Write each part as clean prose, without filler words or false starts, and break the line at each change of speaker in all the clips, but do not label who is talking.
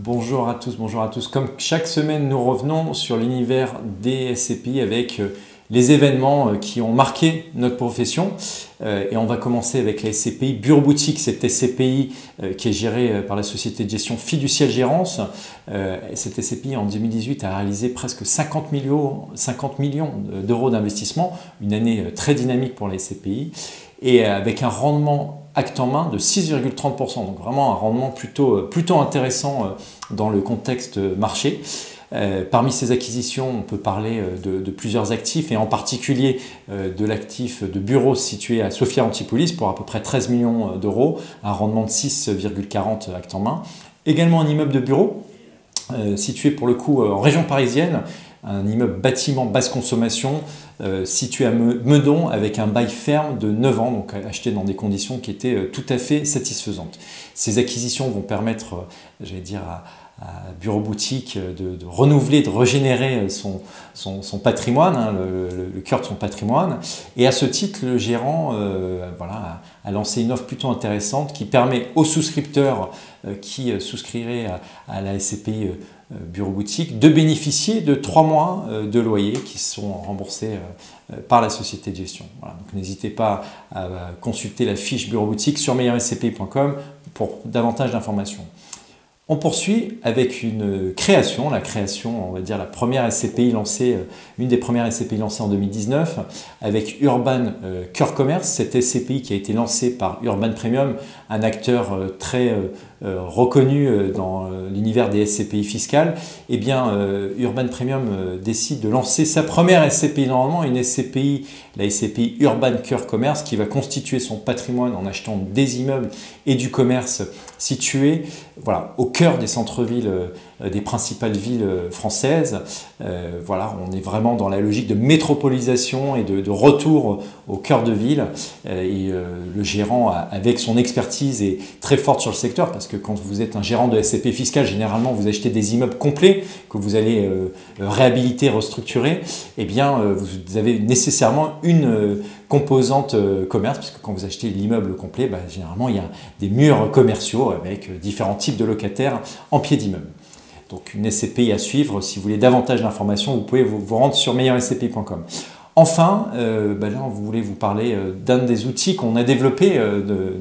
Bonjour à tous, bonjour à tous. Comme chaque semaine, nous revenons sur l'univers des SCPI avec les événements qui ont marqué notre profession. Et on va commencer avec la SCPI Bureau Boutique, cette SCPI qui est gérée par la société de gestion Fiducial Gérance. Cette SCPI en 2018 a réalisé presque 50 millions d'euros d'investissement, une année très dynamique pour la SCPI, et avec un rendement acte en main de 6,30%, donc vraiment un rendement plutôt intéressant dans le contexte marché. Parmi ces acquisitions, on peut parler de plusieurs actifs et en particulier de l'actif de bureau situé à Sophia Antipolis pour à peu près 13 millions d'euros, un rendement de 6,40 acte en main. Également un immeuble de bureau situé pour le coup en région parisienne, un immeuble bâtiment basse consommation situé à Meudon avec un bail ferme de 9 ans, donc acheté dans des conditions qui étaient tout à fait satisfaisantes. Ces acquisitions vont permettre, j'allais dire, à Bureau Boutique de renouveler, de régénérer son patrimoine, hein, le cœur de son patrimoine. Et à ce titre, le gérant a lancé une offre plutôt intéressante qui permet aux souscripteurs qui souscriraient à la SCPI Bureau Boutique de bénéficier de 3 mois de loyer qui sont remboursés par la société de gestion. Voilà, donc n'hésitez pas à consulter la fiche Bureau Boutique sur meilleurscpi.com pour davantage d'informations. On poursuit avec la création, on va dire la première SCPI lancée, une des premières SCPI lancées en 2019 avec Urban Cœur Commerce, cette SCPI qui a été lancée par Urban Premium, un acteur très reconnu dans l'univers des SCPI fiscales. Eh bien, Urban Premium décide de lancer sa première SCPI normalement, une SCPI, la SCPI Urban Cœur Commerce, qui va constituer son patrimoine en achetant des immeubles et du commerce situés au cœur des centres-villes des principales villes françaises. On est vraiment dans la logique de métropolisation et de retour au cœur de ville. Le gérant, avec son expertise, est très forte sur le secteur parce que quand vous êtes un gérant de SCPI fiscale, généralement vous achetez des immeubles complets que vous allez réhabiliter, restructurer. Eh bien, vous avez nécessairement une composante commerce, parce que quand vous achetez l'immeuble complet, généralement il y a des murs commerciaux avec différents types de locataires en pied d'immeuble. Donc une SCPI à suivre. Si vous voulez davantage d'informations, vous pouvez vous rendre sur meilleurscpi.com. Enfin, là, on voulait vous parler d'un des outils qu'on a développé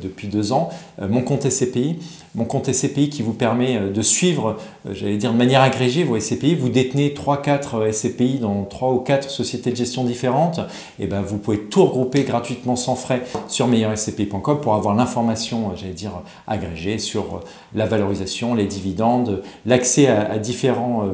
depuis 2 ans, Mon compte SCPI. Mon compte SCPI qui vous permet de suivre, j'allais dire de manière agrégée, vos SCPI. Vous détenez 3-4 SCPI dans 3 ou 4 sociétés de gestion différentes. Et vous pouvez tout regrouper gratuitement sans frais sur meilleurscpi.com pour avoir l'information, j'allais dire, agrégée sur la valorisation, les dividendes, l'accès à différentes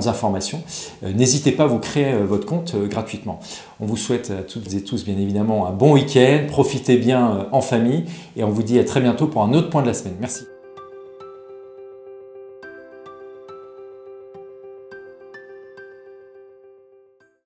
informations. N'hésitez pas à vous créer votre compte gratuitement. On vous souhaite à toutes et tous bien évidemment un bon week-end, profitez bien en famille et on vous dit à très bientôt pour un autre point de la semaine. Merci.